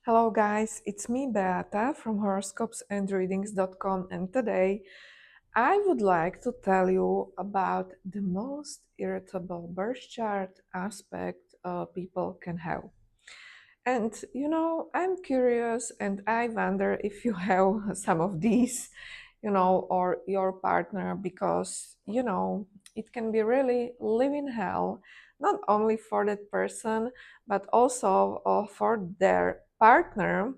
Hello guys, it's me Beata from Horoscopes and Readings.com, and today I would like to tell you about the most irritable birth chart aspect people can have. And I'm curious and I wonder if you have some of these, or your partner, because it can be really living hell, not only for that person, but also for their partner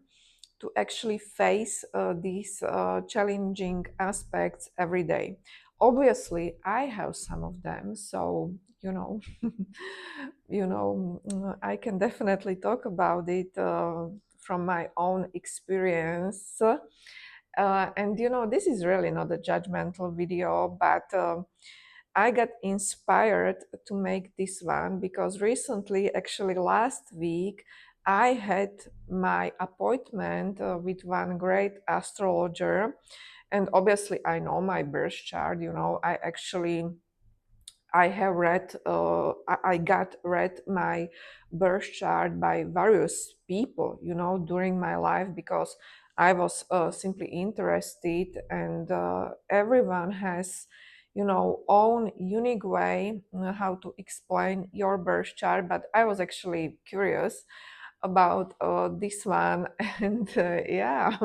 to actually face these challenging aspects every day. Obviously, I have some of them, so I can definitely talk about it from my own experience. And this is really not a judgmental video, but I got inspired to make this one because recently, actually last week, I had my appointment with one great astrologer, and obviously I know my birth chart. I have read, I got read my birth chart by various people, during my life because I was simply interested, and everyone has, own unique way how to explain your birth chart. But I was actually curious about this one, and yeah,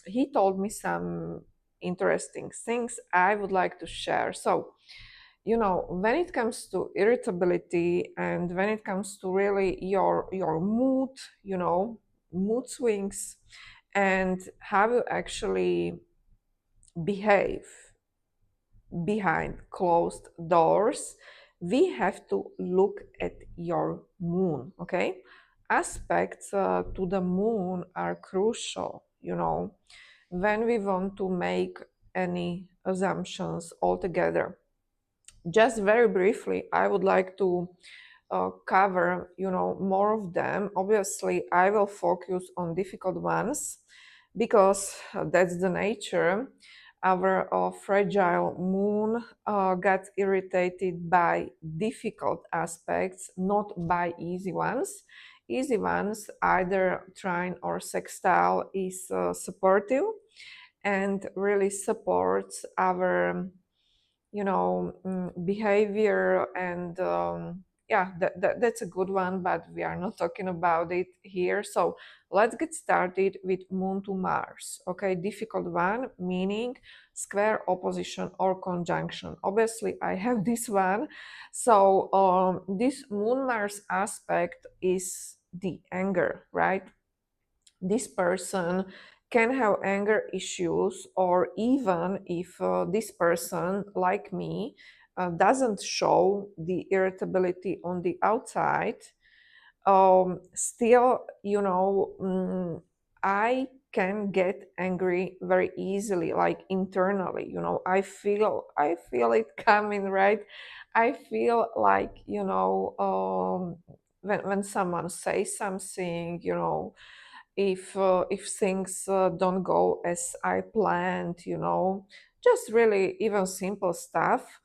he told me some interesting things I would like to share. So, when it comes to irritability and when it comes to really your mood, mood swings, and how you actually behave behind closed doors, we have to look at your moon. Okay, aspects to the moon are crucial, when we want to make any assumptions altogether. Just very briefly, I would like to cover, more of them. Obviously, I will focus on difficult ones because that's the nature. Our fragile moon got irritated by difficult aspects, not by easy ones. Easy ones, either trine or sextile, is supportive and really supports our behavior, and yeah, that's a good one, but we are not talking about it here. So let's get started with Moon to Mars. Okay, difficult one, meaning square, opposition, or conjunction. Obviously I have this one. So this Moon Mars aspect is the anger, right? This person can have anger issues, or even if this person, like me, doesn't show the irritability on the outside, still, I can get angry very easily, like internally. I feel it coming, right? I feel like, when someone says something, if things don't go as I planned, just really even simple stuff,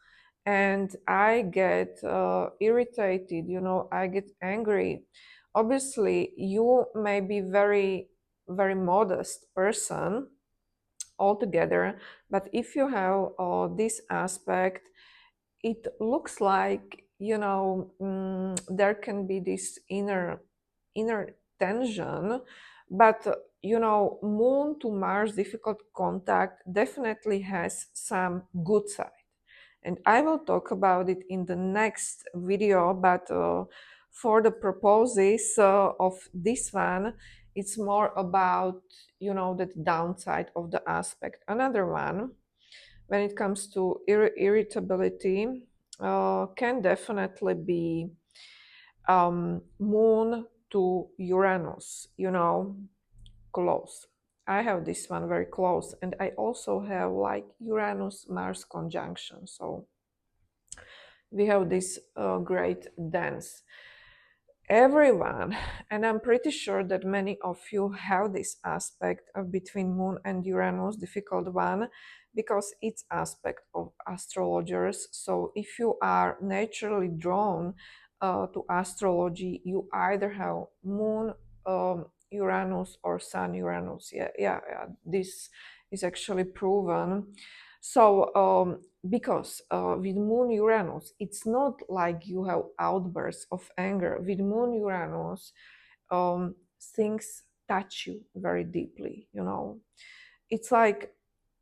and I get irritated, I get angry. Obviously, you may be very, very modest person altogether, but if you have this aspect, it looks like, there can be this inner tension. But Moon to Mars difficult contact definitely has some good side, and I will talk about it in the next video. But for the purposes of this one, it's more about, the downside of the aspect. Another one, when it comes to irritability, can definitely be Moon to Uranus, close. I have this one very close, and I also have like Uranus Mars conjunction. So we have this great dance. Everyone, and I'm pretty sure that many of you have this aspect of between Moon and Uranus, difficult one, because it's aspect of astrologers. So if you are naturally drawn to astrology, you either have Moon Uranus or Sun Uranus. Yeah, this is actually proven. So because with Moon Uranus, it's not like you have outbursts of anger. With Moon Uranus, things touch you very deeply. It's like,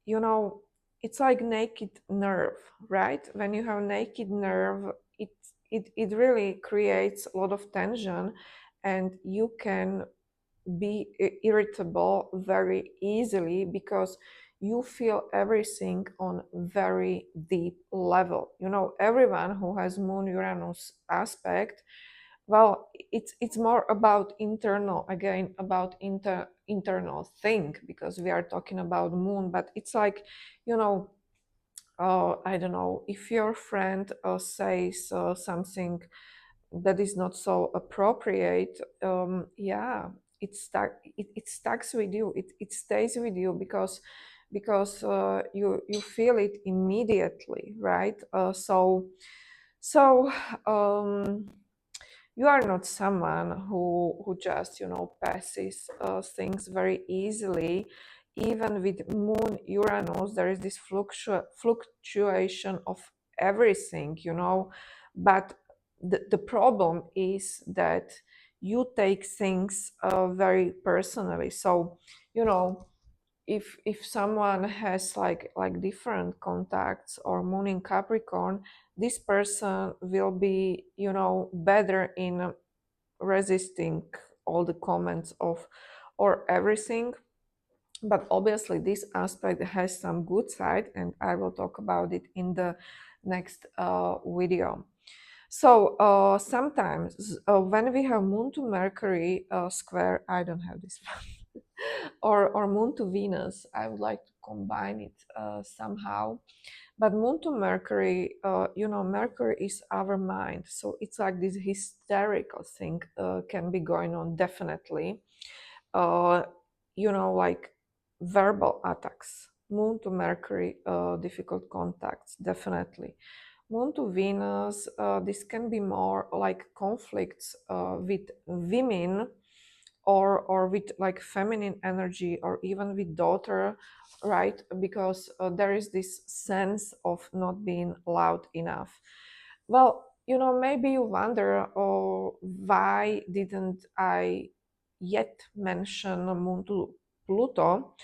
you know it's like naked nerve, right? When you have naked nerve, it really creates a lot of tension, and you can be irritable very easily because you feel everything on very deep level. Everyone who has Moon Uranus aspect, well, it's more about internal, again, about internal thing, because we are talking about moon. But it's like, you know I don't know, if your friend says something that is not so appropriate, yeah, it stacks with you, it stays with you, because you feel it immediately, right? So um you are not someone who just passes things very easily. Even with Moon Uranus, there is this fluctuation of everything. But the problem is that you take things very personally. So you know if someone has like different contacts or Moon in Capricorn, this person will be better in resisting all the comments of or everything. But obviously this aspect has some good side, and I will talk about it in the next video. So sometimes when we have Moon to Mercury square, I don't have this one, or Moon to Venus, I would like to combine it somehow. But Moon to Mercury, Mercury is our mind, so it's like this hysterical thing can be going on, definitely. Uh, like verbal attacks. Moon to Mercury, difficult contacts, definitely. Moon to Venus, this can be more like conflicts with women, or with like feminine energy, or even with daughter, right? Because there is this sense of not being loud enough. Well, maybe you wonder, oh, why didn't I yet mention Moon to Pluto,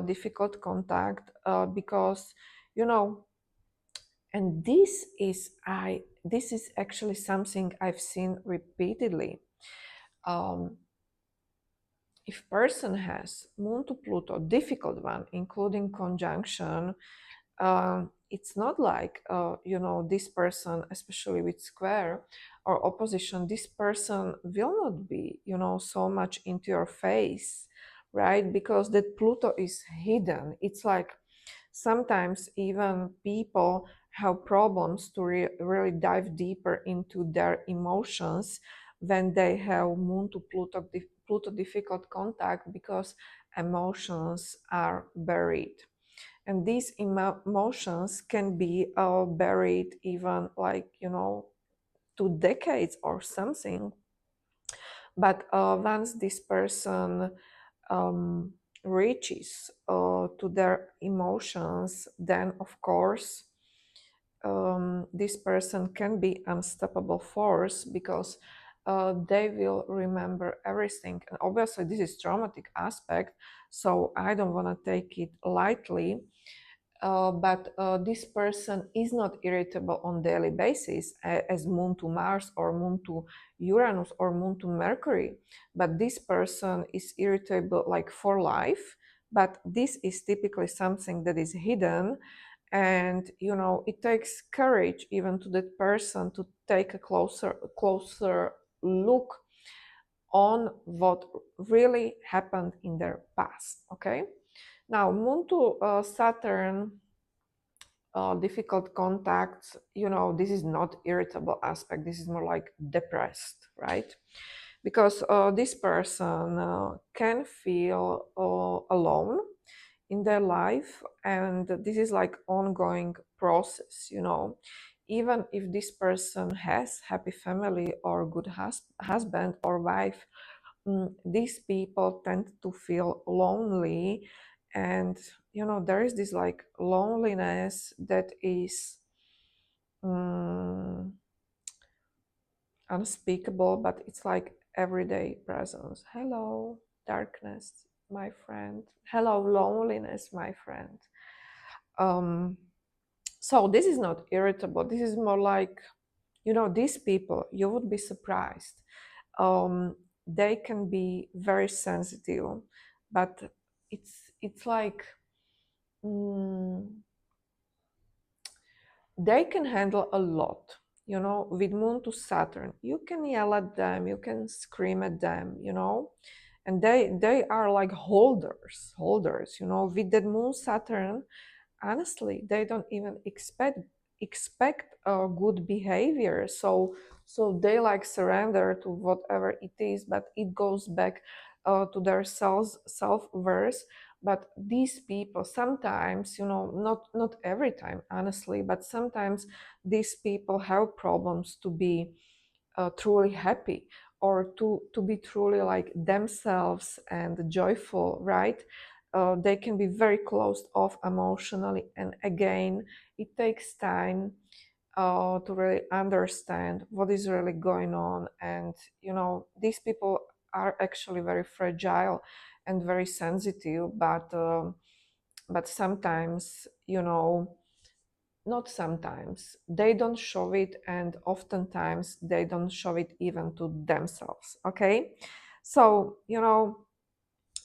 difficult contact, because you know and this is actually something I've seen repeatedly. um, if person has Moon to Pluto, difficult one, including conjunction, it's not like this person, especially with square or opposition, this person will not be so much into your face, right? Because that Pluto is hidden. It's like sometimes even people have problems to really dive deeper into their emotions when they have Moon to Pluto difficult contact, because emotions are buried. And these emotions can be buried even like 2 decades or something. But once this person um, reaches to their emotions, then of course this person can be unstoppable force, because they will remember everything. And obviously this is traumatic aspect, so I don't want to take it lightly. But this person is not irritable on daily basis as Moon to Mars or Moon to Uranus or Moon to Mercury. But this person is irritable like for life. But this is typically something that is hidden, and it takes courage even to that person to take a closer look on what really happened in their past. Okay, now Moon to Saturn, difficult contacts, this is not irritable aspect, this is more like depressed, right? Because this person can feel alone in their life, and this is like ongoing process. even if this person has happy family or good husband or wife, these people tend to feel lonely. And there is this like loneliness that is um, unspeakable, but it's like everyday presence. Hello, darkness, my friend. Hello, loneliness, my friend. Um, so this is not irritable. This is more like, these people, you would be surprised. They can be very sensitive, but it's like mm, they can handle a lot. With Moon to Saturn, you can yell at them, you can scream at them, and they are like holders. With that Moon Saturn, honestly, they don't even expect good behavior. So they like surrender to whatever it is, but it goes back to their self-worth. But these people sometimes, not every time, honestly, but sometimes these people have problems to be truly happy, or to be truly like themselves and joyful, right? They can be very closed off emotionally, and again, it takes time to really understand what is really going on. And these people are actually very fragile and very sensitive, but sometimes, not sometimes, they don't show it, and oftentimes they don't show it even to themselves. Okay, so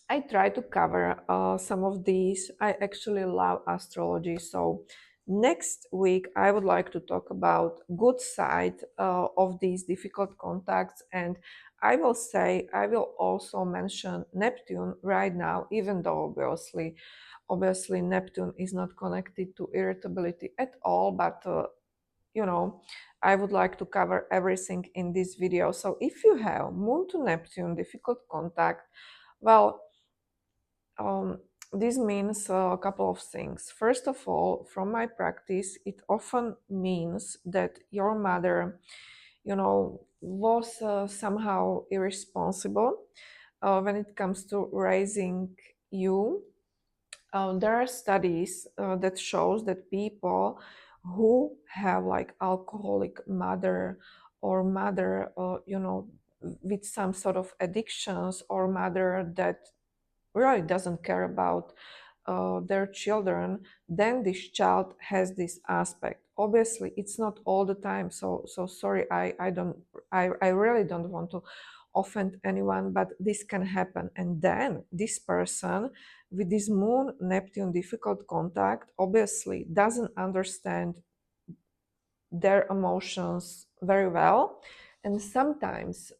I try to cover some of these. I actually love astrology. So next week I would like to talk about good side of these difficult contacts, and I will also mention Neptune right now, even though obviously Neptune is not connected to irritability at all, but you know I would like to cover everything in this video. So if you have Moon to Neptune difficult contact, well, um, this means a couple of things. First of all, from my practice, it often means that your mother, was somehow irresponsible when it comes to raising you. There are studies that shows that people who have like alcoholic mother, or mother, with some sort of addictions, or mother that really doesn't care about their children, then this child has this aspect. Obviously, it's not all the time. So sorry, I really don't want to offend anyone, but this can happen. And then this person with this Moon Neptune difficult contact obviously doesn't understand their emotions very well, and sometimes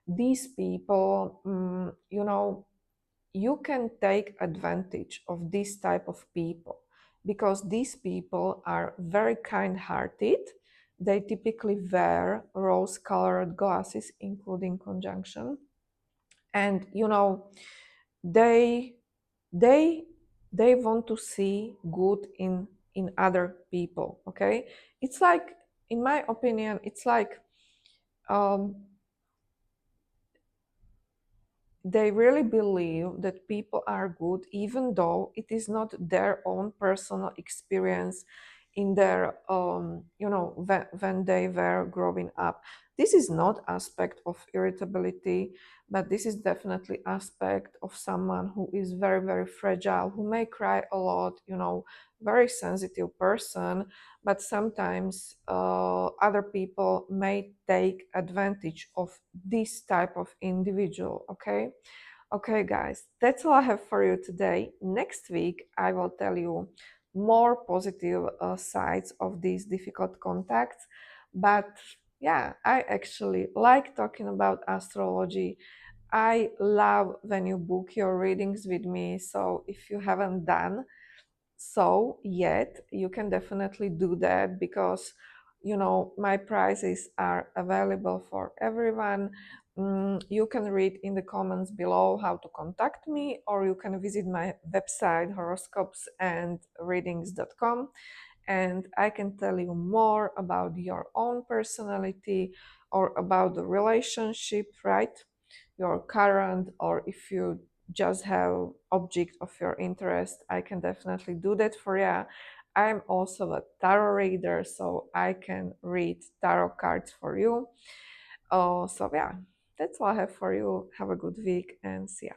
these people, you can take advantage of this type of people, because these people are very kind-hearted. They typically wear rose-colored glasses, including conjunction, and they they they want to see good in other people. Okay, it's like, in my opinion, it's like um, they really believe that people are good, even though it is not their own personal experience in their, when they were growing up. This is not aspect of irritability, but this is definitely aspect of someone who is very, very fragile, who may cry a lot, very sensitive person, but sometimes other people may take advantage of this type of individual. Okay, guys, that's all I have for you today. Next week I will tell you more positive sides of these difficult contacts. But yeah, I actually like talking about astrology. I love when you book your readings with me. So if you haven't done so yet, you can definitely do that, because my prices are available for everyone. You can read in the comments below how to contact me, or you can visit my website horoscopes and readings.com, and I can tell you more about your own personality or about the relationship, right? Your current, or if you just have object of your interest, I can definitely do that for you. I'm also a tarot reader, so I can read tarot cards for you. So yeah, that's all I have for you. Have a good week and see ya.